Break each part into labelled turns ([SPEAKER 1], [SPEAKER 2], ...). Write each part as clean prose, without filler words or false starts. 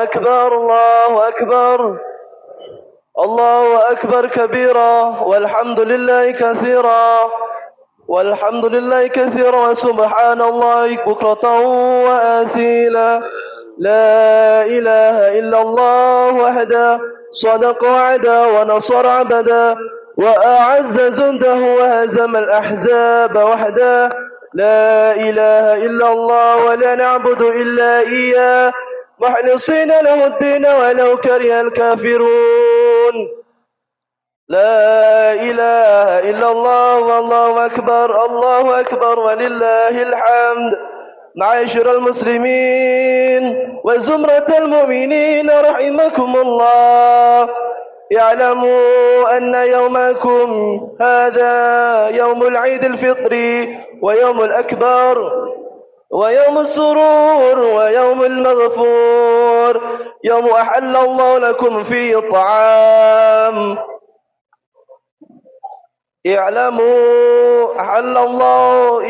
[SPEAKER 1] أكبر الله أكبر الله أكبر كبيرا والحمد لله كثيرا والحمد لله كثيرا وسبحان الله بكرة وآثيلا لا إله إلا الله وحده صدق وعدا ونصر عبدا وأعز جنده وهزم الأحزاب وحده لا إله إلا الله ولا نعبد إلا إياه مخلصين له الدين ولو كره الكافرون لا إله إلا الله والله أكبر ولله الحمد. معاشر المسلمين وزمرة المؤمنين رحمكم الله، اعلموا أن يومكم هذا يوم العيد الفطري ويوم الأكبر ويوم السرور ويوم المغفور، يوم أحل الله لكم فيه الطعام. اعلموا أحل الله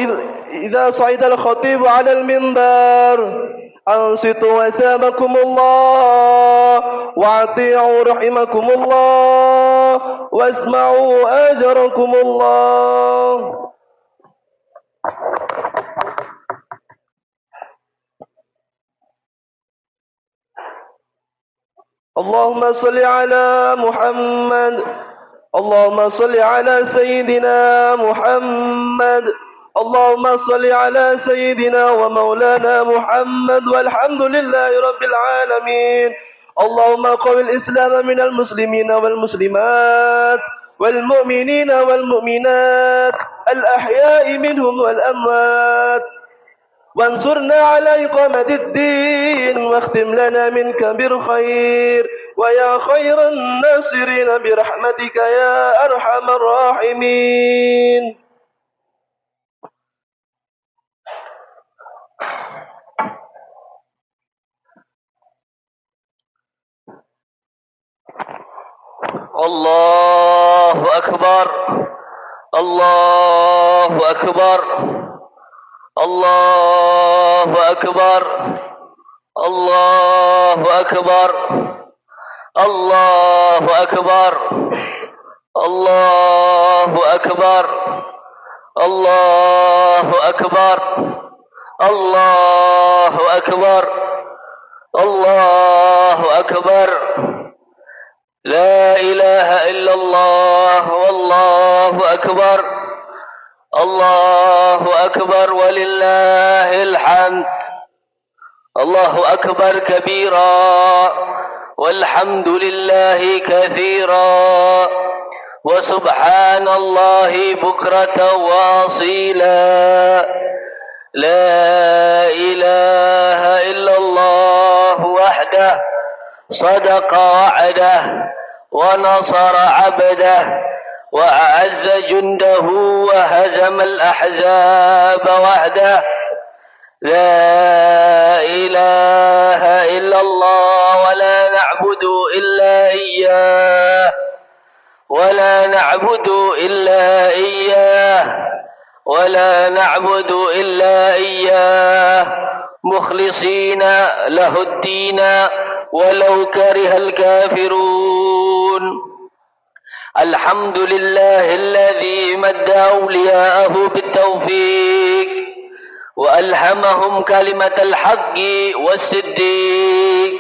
[SPEAKER 1] إذا صعد الخطيب على المنبر أنصتوا وثابكم الله وأطيعوا رحمكم الله واسمعوا أجركم الله. اللهم صل على محمد، اللهم صل على سيدنا محمد، اللهم صل على سيدنا ومولانا محمد والحمد لله رب العالمين. اللهم قو الإسلام من المسلمين والمسلمات والمؤمنين والمؤمنات الأحياء منهم والأموات، وانصرنا على إقامة الدين واختم لنا منك بالخير ويا خير الناصرين برحمتك يا أرحم الراحمين. الله أكبر الله أكبر الله أكبر الله أكبر الله أكبر الله أكبر الله أكبر الله أكبر الله أكبر. لا إله إلا الله والله أكبر الله أكبر ولله الحمد. الله أكبر كبيرا والحمد لله كثيرا وسبحان الله بكرة وأصيلا. لا إله إلا الله وحده صدق وعده ونصر عبده وأعز جنده وهزم الأحزاب وحده. لا إله إلا الله ولا نعبد إلا إياه ولا نعبد إلا إياه ولا نعبد إلا إياه مخلصين له الدين ولو كره الكافرون. الحمد لله الذي مد أولياءه بالتوفيق وألهمهم كلمة الحق والصديق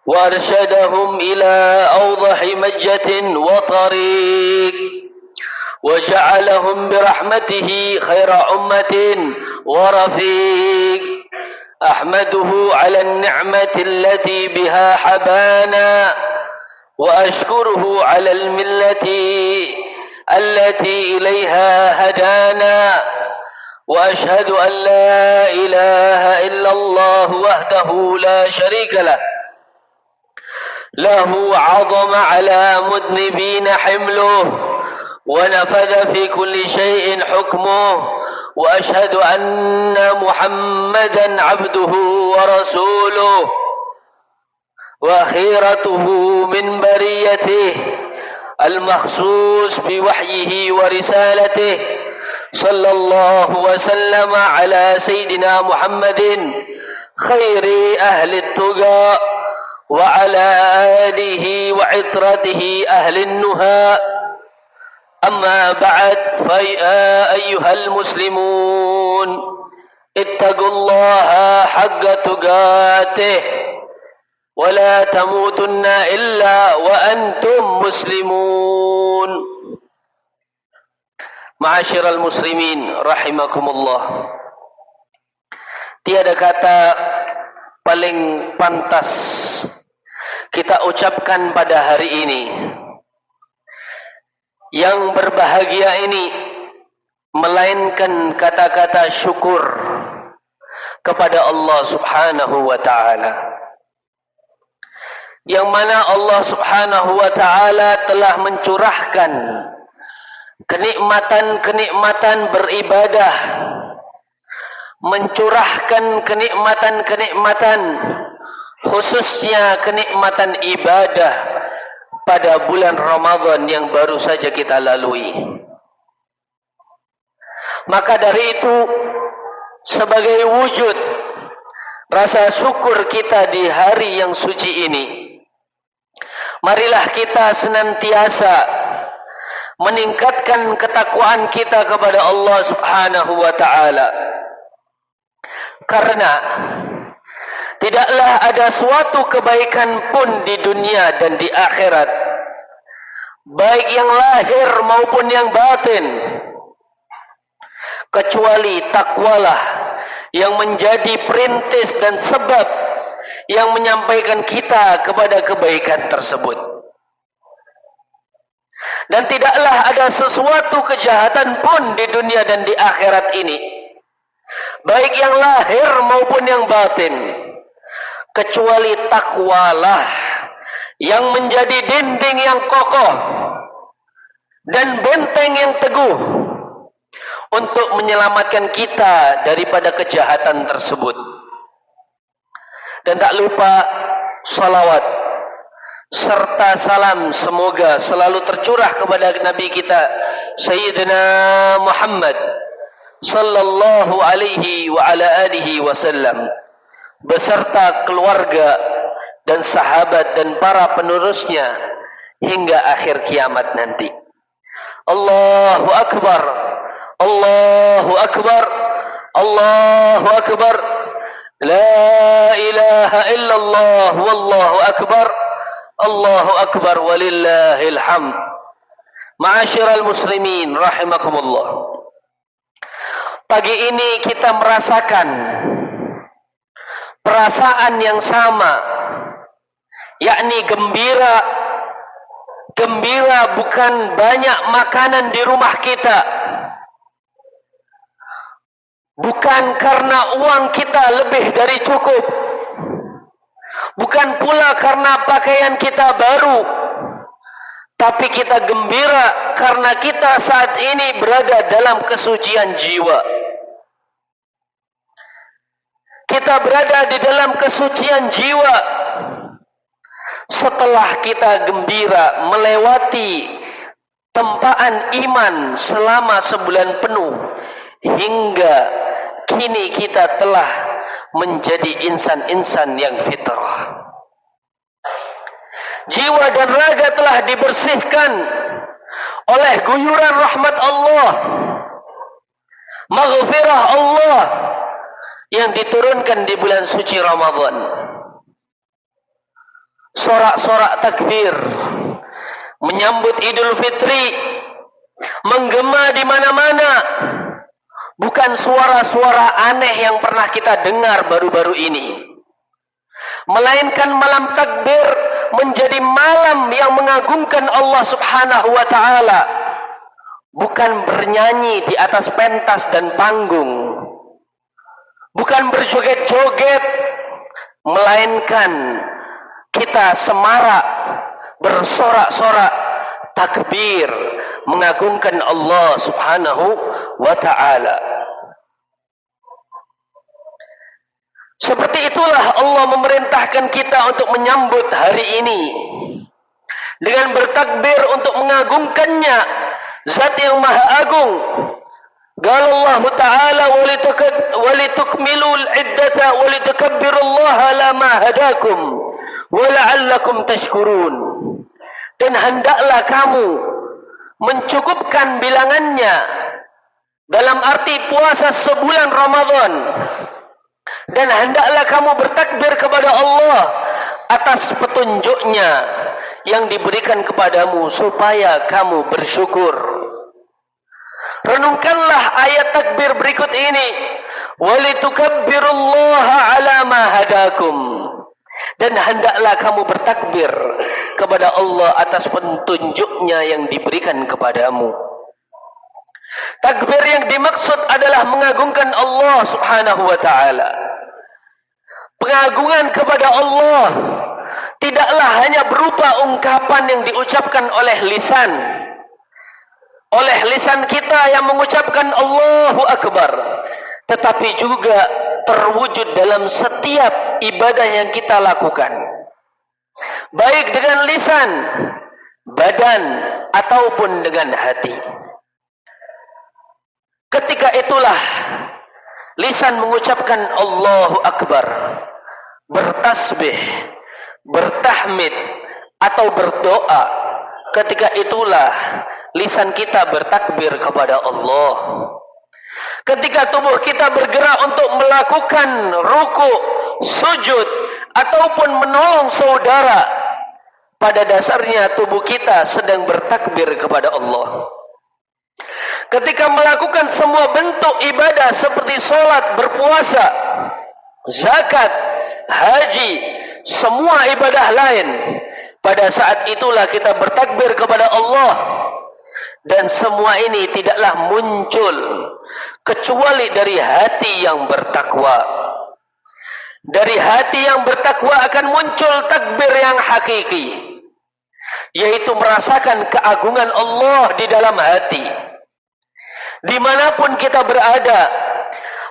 [SPEAKER 1] وأرشدهم إلى أوضح مجة وطريق وجعلهم برحمته خير أمة ورفيق. أحمده على النعمة التي بها حبانا وأشكره على الملة التي إليها هدانا، وأشهد أن لا إله إلا الله وحده لا شريك له، له عظم على مذنبين حمله ونفذ في كل شيء حكمه، وأشهد أن محمدا عبده ورسوله وخيرته من بريته المخصوص بوحيه ورسالته. صلى الله وسلم على سيدنا محمد خير أهل التقى وعلى آله وعطرته أهل النهى. أما بعد، فيا أيها المسلمون اتقوا الله حق تقاته ولا تموتن إلا وأنتم مسلمون. Ma'asyiral muslimin rahimakumullah. Tiada kata paling pantas kita ucapkan pada hari ini, yang berbahagia ini, melainkan kata-kata syukur kepada Allah subhanahu wa ta'ala, yang mana Allah subhanahu wa ta'ala telah mencurahkan kenikmatan-kenikmatan beribadah, mencurahkan kenikmatan-kenikmatan, khususnya kenikmatan ibadah pada bulan Ramadan yang baru saja kita lalui. Maka dari itu, sebagai wujud rasa syukur kita di hari yang suci ini, marilah kita senantiasa meningkatkan ketakwaan kita kepada Allah subhanahu wa ta'ala. Karena tidaklah ada suatu kebaikan pun di dunia dan di akhirat, baik yang lahir maupun yang batin, kecuali takwalah yang menjadi perintis dan sebab yang menyampaikan kita kepada kebaikan tersebut. Dan tidaklah ada sesuatu kejahatan pun di dunia dan di akhirat ini, baik yang lahir maupun yang batin, kecuali takwalah yang menjadi dinding yang kokoh dan benteng yang teguh untuk menyelamatkan kita daripada kejahatan tersebut. Dan tak lupa salawat serta salam semoga selalu tercurah kepada Nabi kita Sayyidina Muhammad sallallahu alaihi wa ala alihi wasallam, beserta keluarga dan sahabat dan para penerusnya hingga akhir kiamat nanti. Allahu akbar, Allahu akbar, Allahu akbar, la ilaha illallah, wallahu akbar, Allahu akbar, walillahil hamd. Ma'asyiral muslimin rahimakumullah. Pagi ini kita merasakan perasaan yang sama, yakni gembira. Gembira bukan banyak makanan di rumah kita, bukan karena uang kita lebih dari cukup, bukan pula karena pakaian kita baru, tapi kita gembira karena kita saat ini berada dalam kesucian jiwa. Kita berada di dalam kesucian jiwa setelah kita gembira melewati tempaan iman selama sebulan penuh, hingga kini kita telah menjadi insan-insan yang fitrah. Jiwa dan raga telah dibersihkan oleh guyuran rahmat Allah, maghfirah Allah yang diturunkan di bulan suci Ramadan. Sorak-sorak takbir menyambut Idul Fitri menggema di mana-mana, bukan suara-suara aneh yang pernah kita dengar baru-baru ini, melainkan malam takbir menjadi malam yang mengagungkan Allah subhanahu wa ta'ala, bukan bernyanyi di atas pentas dan panggung, bukan berjoget-joget, melainkan kita semarak bersorak-sorak takbir mengagungkan Allah subhanahu wa ta'ala. Seperti itulah Allah memerintahkan kita untuk menyambut hari ini dengan bertakbir untuk mengagungkannya, Zat yang Maha Agung. Qala Allah Ta'ala walitukmilul iddata walitukabbirullaha ala ma hadakum wa la'allakum tashkurun. Dan hendaklah kamu mencukupkan bilangannya dalam arti puasa sebulan Ramadan, dan hendaklah kamu bertakbir kepada Allah atas petunjuknya yang diberikan kepadamu supaya kamu bersyukur. Renungkanlah ayat takbir berikut ini, walitukabbirullaha ala ma hadakum, dan hendaklah kamu bertakbir kepada Allah atas petunjuknya yang diberikan kepadamu. Takbir yang dimaksud adalah mengagungkan Allah subhanahu wa ta'ala. Pengagungan kepada Allah tidaklah hanya berupa ungkapan yang diucapkan oleh lisan kita yang mengucapkan Allahu Akbar, tetapi juga terwujud dalam setiap ibadah yang kita lakukan, baik dengan lisan, badan, ataupun dengan hati. Ketika itulah lisan mengucapkan Allahu Akbar, bertasbih, bertahmid, atau berdoa. Ketika itulah lisan kita bertakbir kepada Allah. Ketika tubuh kita bergerak untuk melakukan ruku, sujud, ataupun menolong saudara, pada dasarnya tubuh kita sedang bertakbir kepada Allah. Ketika melakukan semua bentuk ibadah seperti solat, berpuasa, zakat, haji, semua ibadah lain, pada saat itulah kita bertakbir kepada Allah. Dan semua ini tidaklah muncul kecuali dari hati yang bertakwa. Dari hati yang bertakwa akan muncul takbir yang hakiki, yaitu merasakan keagungan Allah di dalam hati. Dimanapun kita berada,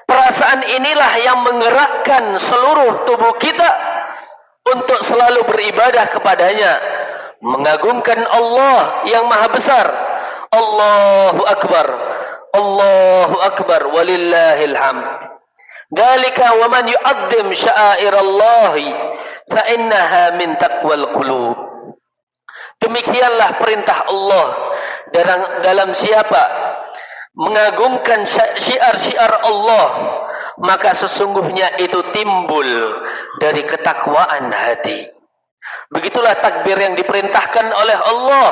[SPEAKER 1] perasaan inilah yang menggerakkan seluruh tubuh kita untuk selalu beribadah kepadanya, mengagungkan Allah yang maha besar. Allahu Akbar, Allahu Akbar, walillahil hamd. Dalika wa man yu'azzim sya'airallahi fa innaha min taqwal qulub. Demikianlah perintah Allah dalam siapa mengagungkan syiar-syiar Allah, maka sesungguhnya itu timbul dari ketakwaan hati. Begitulah takbir yang diperintahkan oleh Allah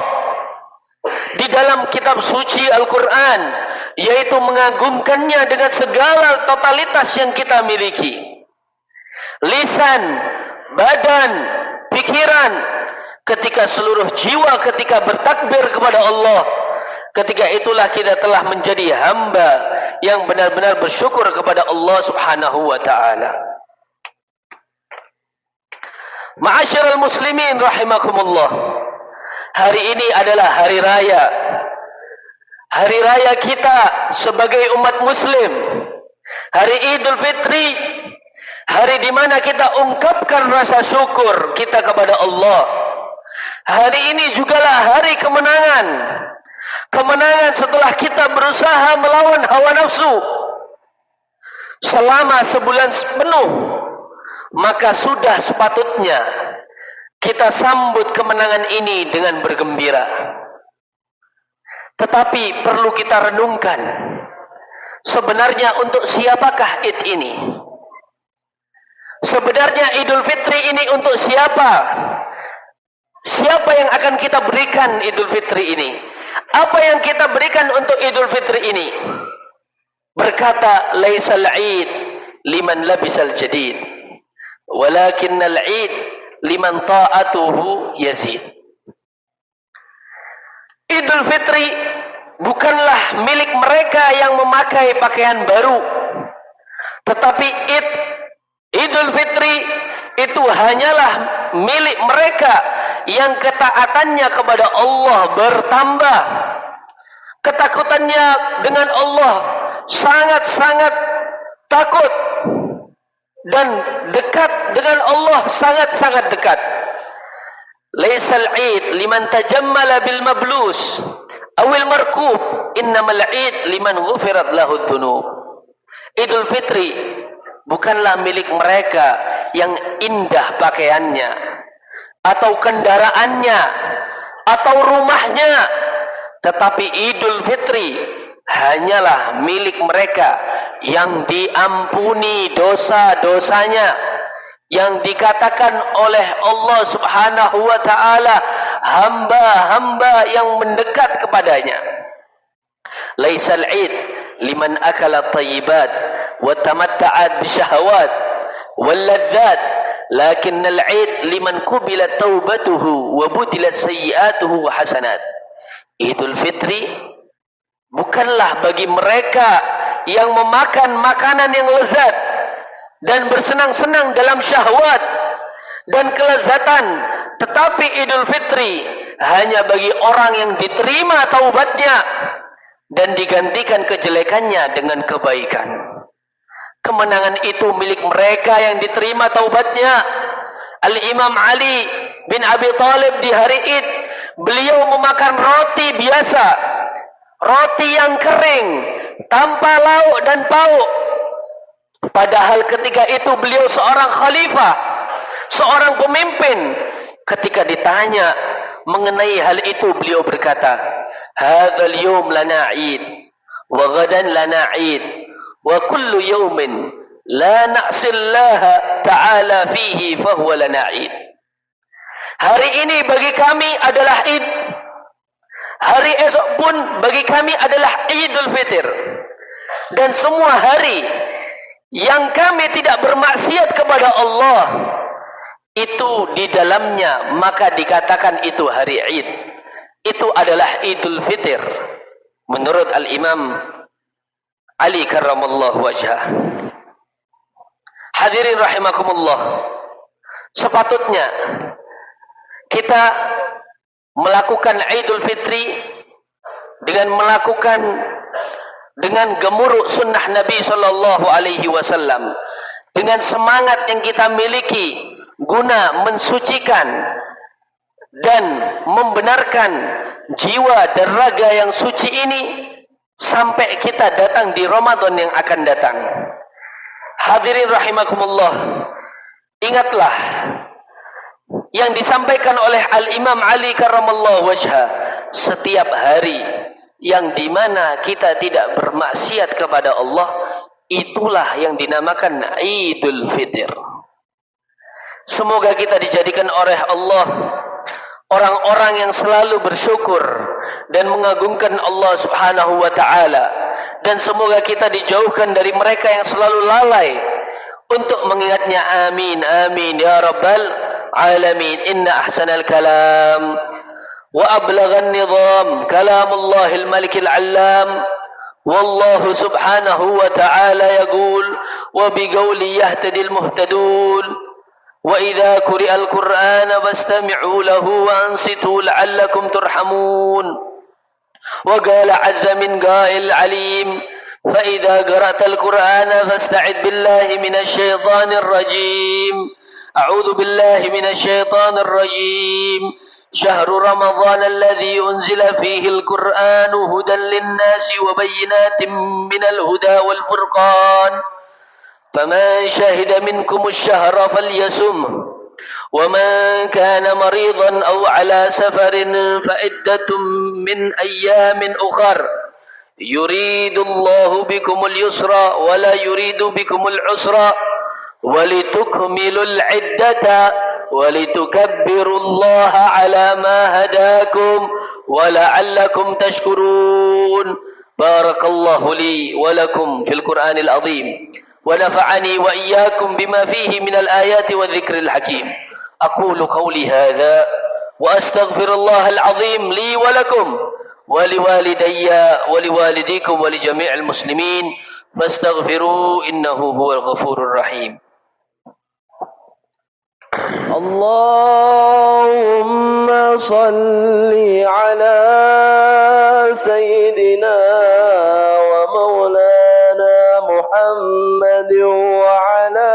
[SPEAKER 1] di dalam kitab suci Al-Quran, yaitu mengagungkannya dengan segala totalitas yang kita miliki. Lisan, badan, pikiran, ketika seluruh jiwa ketika bertakbir kepada Allah, ketika itulah kita telah menjadi hamba yang benar-benar bersyukur kepada Allah subhanahu wa ta'ala. Ma'asyiral muslimin rahimakumullah, hari ini adalah hari raya. Hari raya kita sebagai umat muslim. Hari Idul Fitri. Hari di mana kita ungkapkan rasa syukur kita kepada Allah. Hari ini jugalah hari kemenangan. Kemenangan setelah kita berusaha melawan hawa nafsu selama sebulan penuh, maka sudah sepatutnya kita sambut kemenangan ini dengan bergembira. Tetapi perlu kita renungkan, sebenarnya untuk siapakah Id ini? Sebenarnya Idul Fitri ini untuk siapa? Siapa yang akan kita berikan Idul Fitri ini? Apa yang kita berikan untuk Idul Fitri ini? Berkata, laisal Eid liman labisal jadid, walakinnal Eid liman ta'atuhu yazid. Idul Fitri bukanlah milik mereka yang memakai pakaian baru, tetapi Idul Fitri itu hanyalah milik mereka yang ketaatannya kepada Allah bertambah. Ketakutannya dengan Allah sangat-sangat takut, dan dekat dengan Allah sangat-sangat dekat. Laisal Eid liman tajammala bil mablus awil markub, innamal Eid liman ghufirat lahu dzunub. Idul Fitri bukanlah milik mereka yang indah pakaiannya, atau kendaraannya atau rumahnya, tetapi Idul Fitri hanyalah milik mereka yang diampuni dosa-dosanya, yang dikatakan oleh Allah Subhanahu wa taala hamba-hamba yang mendekat kepadanya. Laisal Eid liman akala tayyibat wa tamatta'at bisyahawat wal ladzat, lakinnal Eid liman qubilat taubatuhu wa budilat sayyi'atuhu wa hasanat. Idul Fitri bukanlah bagi mereka yang memakan makanan yang lezat dan bersenang-senang dalam syahwat dan kelezatan, tetapi Idul Fitri hanya bagi orang yang diterima taubatnya dan digantikan kejelekannya dengan kebaikan. Kemenangan itu milik mereka yang diterima taubatnya. Al-Imam Ali bin Abi Thalib di hari Id, beliau memakan roti biasa, roti yang kering tanpa lauk dan pauk. Padahal ketika itu beliau seorang khalifah, seorang pemimpin. Ketika ditanya mengenai hal itu, beliau berkata, hadzal yawm lana 'id wa ghadan lana 'id wa kullu yawmin la na'sillaha ta'ala fihi fahuwa lana 'id. Hari ini bagi kami adalah Id, hari esok pun bagi kami adalah Idul Fitr, dan semua hari yang kami tidak bermaksiat kepada Allah itu di dalamnya maka dikatakan itu hari Id. Itu adalah Idul Fitr menurut Al-Imam Ali karramallahu wajhah. Hadirin rahimakumullah, sepatutnya kita melakukan Idul Fitri dengan gemuruh sunnah Nabi sallallahu alaihi wasallam, dengan semangat yang kita miliki guna mensucikan dan membenarkan jiwa dan raga yang suci ini sampai kita datang di Ramadan yang akan datang. Hadirin rahimakumullah, ingatlah yang disampaikan oleh Al-Imam Ali karramallahu wajhah, setiap hari yang dimana kita tidak bermaksiat kepada Allah, itulah yang dinamakan Idul Fitr. Semoga kita dijadikan oleh Allah orang-orang yang selalu bersyukur dan mengagungkan Allah Subhanahu wa taala, dan semoga kita dijauhkan dari mereka yang selalu lalai untuk mengingatnya. Amin amin ya rabbal alamin. Inna ahsanal kalam wa ablaghan nizam kalamullahil malikil allam, wallahu subhanahu wa ta'ala yaqul wa biqawli yahtadil muhtadun wa idza quri'al qur'ana fastami'u lahu wa ansitu la'allakum turhamun. Wa qala 'azza min qa'il 'alim fa idza qara'tal qur'ana fasta'id billahi minasy syaithanir rajim. A'udzu billahi minasy syaithanir rajim. شهر رمضان الذي أنزل فيه القرآن هدى للناس وبينات من الهدى والفرقان فمن شهد منكم الشهر فليصمه ومن كان مريضا أو على سفر فعدة من أيام أخر يريد الله بكم اليسر ولا يريد بكم العسر ولتكملوا العدة ولتكبروا الله على ما هداكم ولعلكم تشكرون. بارك الله لي ولكم في القرآن العظيم ونفعني وإياكم بما فيه من الآيات والذكر الحكيم. أقول قولي هذا وأستغفر الله العظيم لي ولكم ولوالدي ولوالديكم ولجميع المسلمين فاستغفروا إنه هو الغفور الرحيم.
[SPEAKER 2] اللهم صل على سيدنا ومولانا محمد وعلى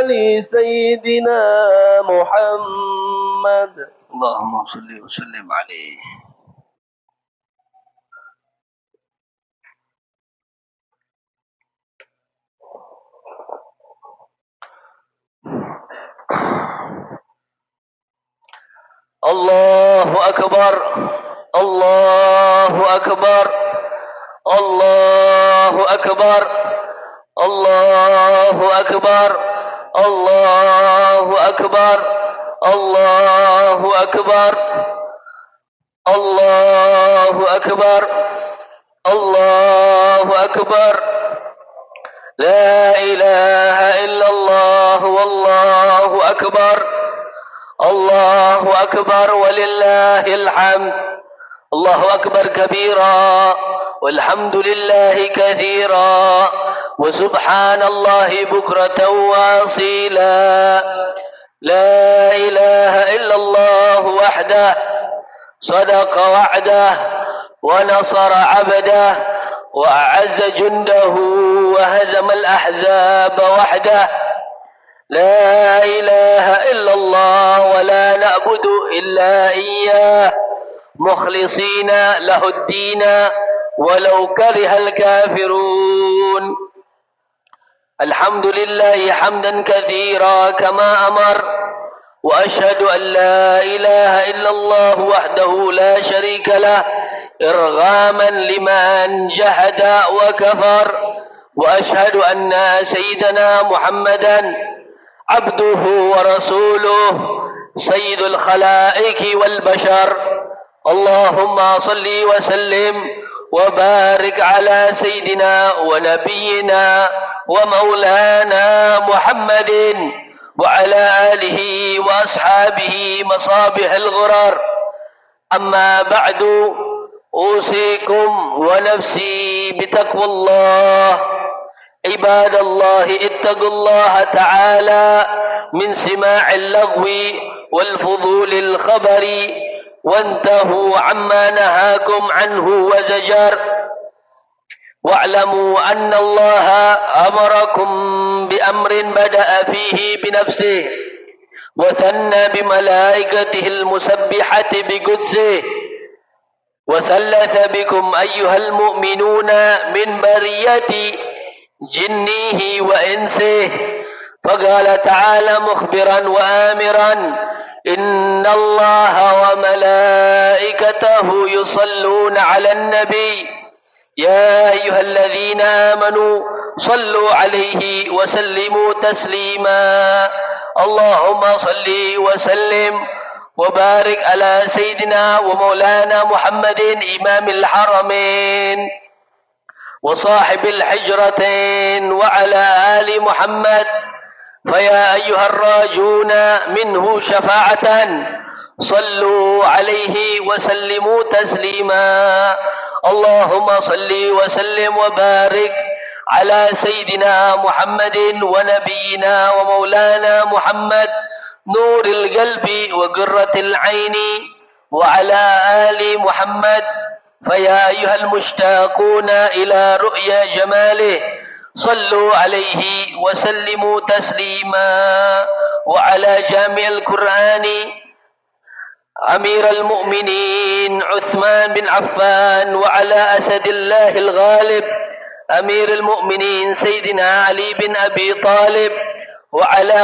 [SPEAKER 2] آل سيدنا محمد.
[SPEAKER 1] اللهم صل وسلم عليه. Allahu Akbar. Allahu Akbar. Allahu Akbar. Allahu Akbar. Allahu Akbar. Allahu Akbar. Allahu Akbar. Allahu Akbar. La ilaha illallah wallahu akbar. Allahu akbar walillahil hamd. Allahu akbar kabira walhamdulillahi kathira wa subhanallahi bukratan wa asila. La ilaha illallah wahdah sadaqa wa'dah wa nasara 'abdah wa a'azza jundahu wa hazamal ahzaba wahdah. La ilaha illallah wa la na'budu illa iyyah mukhlisina lahud-din walau karihal kafirun. Alhamdulillahi hamdan katsira kama amar wa ashhadu an la ilaha illallah wahdahu la sharika lah irghaman liman jahada wa kafar wa ashhadu anna sayyidana Muhammadan abduhu wa rasuluh sayyidul khalaiqi wal bashar. Allahumma salli wa sallim wa barik ala sayyidina wa nabiyyina wa maulana Muhammadin wa ala alihi wa ashabihi masabihil ghurar. Amma ba'du, أوصيكم ونفسي بتقوى الله. عباد الله اتقوا الله تعالى من سماع اللغو والفضول الخبر وانتهوا عما نهاكم عنه وزجر. واعلموا أن الله أمركم بأمر بدأ فيه بنفسه وثنى بملائكته المسبحة بقدسه وثلث بكم أيها المؤمنون من برية جنه وإنسه. فقال تعالى مخبرا وآمرا إن الله وملائكته يصلون على النبي يا أيها الذين آمنوا صلوا عليه وسلموا تسليما. اللهم صل وسلم وبارك على سيدنا ومولانا محمد إمام الحرمين وصاحب الحجرتين وعلى آل محمد. فيا أيها الراجون منه شفاعة صلوا عليه وسلموا تسليما. اللهم صل وسلم وبارك على سيدنا محمد ونبينا ومولانا محمد نور القلب وقرة العين وعلى آل محمد. فيا أيها المشتاقون إلى رؤيا جماله صلوا عليه وسلموا تسليما. وعلى جامع القرآن أمير المؤمنين عثمان بن عفان وعلى أسد الله الغالب أمير المؤمنين سيدنا علي بن أبي طالب وعلى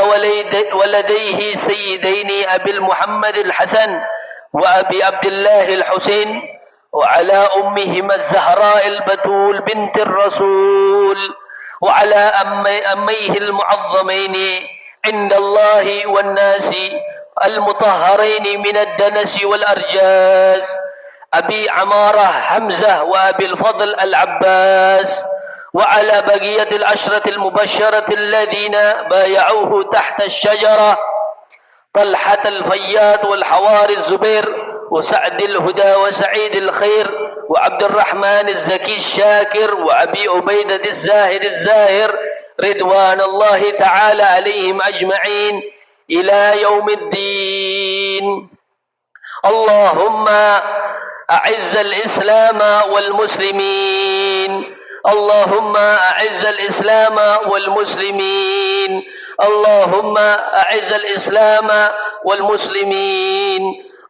[SPEAKER 1] ولديه سيدين أبي المحمد الحسن وأبي عبد الله الحسين وعلى أمهما الزهراء البتول بنت الرسول وعلى أميه المعظمين عند الله والناس المطهرين من الدنس والأرجاس أبي عمارة حمزة وأبي الفضل العباس وعلى بقية العشرة المبشرة الذين بايعوه تحت الشجرة طلحة الفياض والحواري الزبير وسعد الهدى وسعيد الخير وعبد الرحمن الزكي الشاكر وأبي عبيدة الزاهد الزاهر رضوان الله تعالى عليهم أجمعين إلى يوم الدين. اللهم أعز الإسلام والمسلمين. اللهم أعز الإسلام والمسلمين. اللهم أعز الإسلام والمسلمين.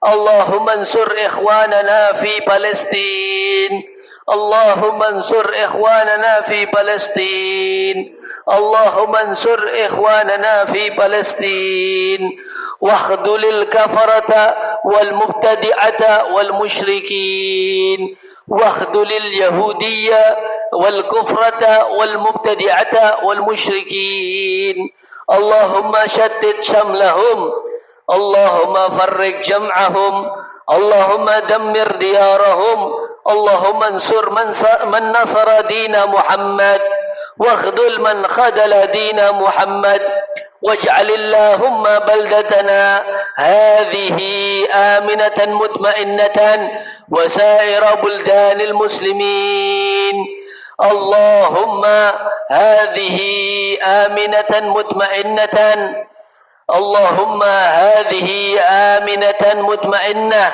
[SPEAKER 1] اللهم انصر إخواننا في فلسطين. اللهم انصر إخواننا في فلسطين. اللهم انصر إخواننا في فلسطين واخذل الكفرة والمبتدعة والمشركين واخذل اليهودية والكفرة والمبتدعة والمشركين اللهم شتت شملهم اللهم فرق جمعهم اللهم دمر ديارهم اللهم انصر من نصر دين محمد واخذل من خذل دين محمد واجعل اللهم بلدتنا هذه آمنة مطمئنة وسائر بلدان المسلمين اللهم هذه آمنة مطمئنة اللهم هذه آمنة مطمئنة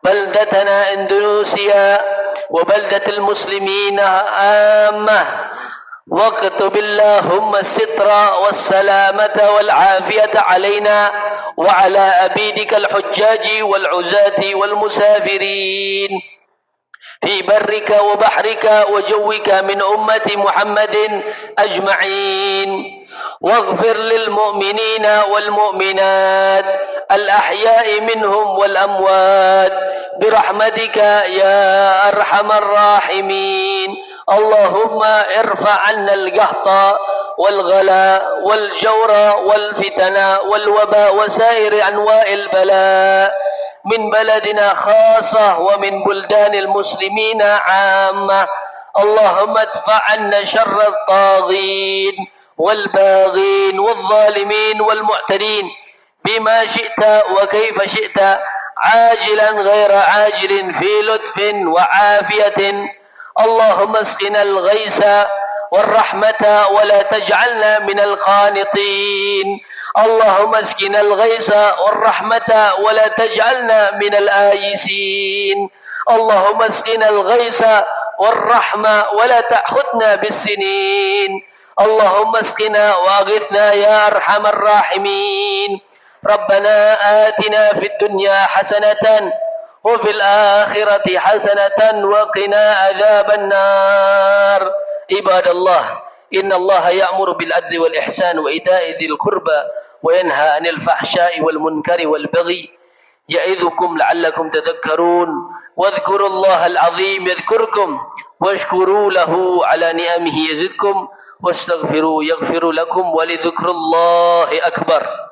[SPEAKER 1] بلدتنا إندونيسيا وبلدة المسلمين عامة واكتب اللهم الستر والسلامة والعافية علينا وعلى أبيدك الحجاج والعزاة والمسافرين في برك وبحرك وجوك من أمة محمد أجمعين واغفر للمؤمنين والمؤمنات الأحياء منهم والأموات برحمتك يا أرحم الراحمين اللهم ارفع عنا القهط والغلاء والجور والفتن والوباء وسائر أنواع البلاء من بلدنا خاصة ومن بلدان المسلمين عامة اللهم ادفع عنا شر الطاغين والباغين والظالمين والمعتدين بما شئت وكيف شئت عاجلا غير عاجل في لطف وعافية اللهم اسقنا الغيث والرحمة ولا تجعلنا من القانطين اللهم اسقنا الغيث والرحمة ولا تجعلنا من الآيسين اللهم اسقنا الغيث والرحمة ولا تأخذنا بالسنين اللهم اسقنا واغثنا يا أرحم الراحمين ربنا آتنا في الدنيا حسنة وفي الآخرة حسنة وقنا عذاب النار عباد الله إن الله يأمر بالعدل والإحسان وإيتاء ذي القربى وينهى عن الفحشاء والمنكر والبغي يعظكم لعلكم تذكرون واذكروا الله العظيم يذكركم واشكروا له على نعمه يزدكم واستغفروا يغفر لكم ولذكر الله أكبر.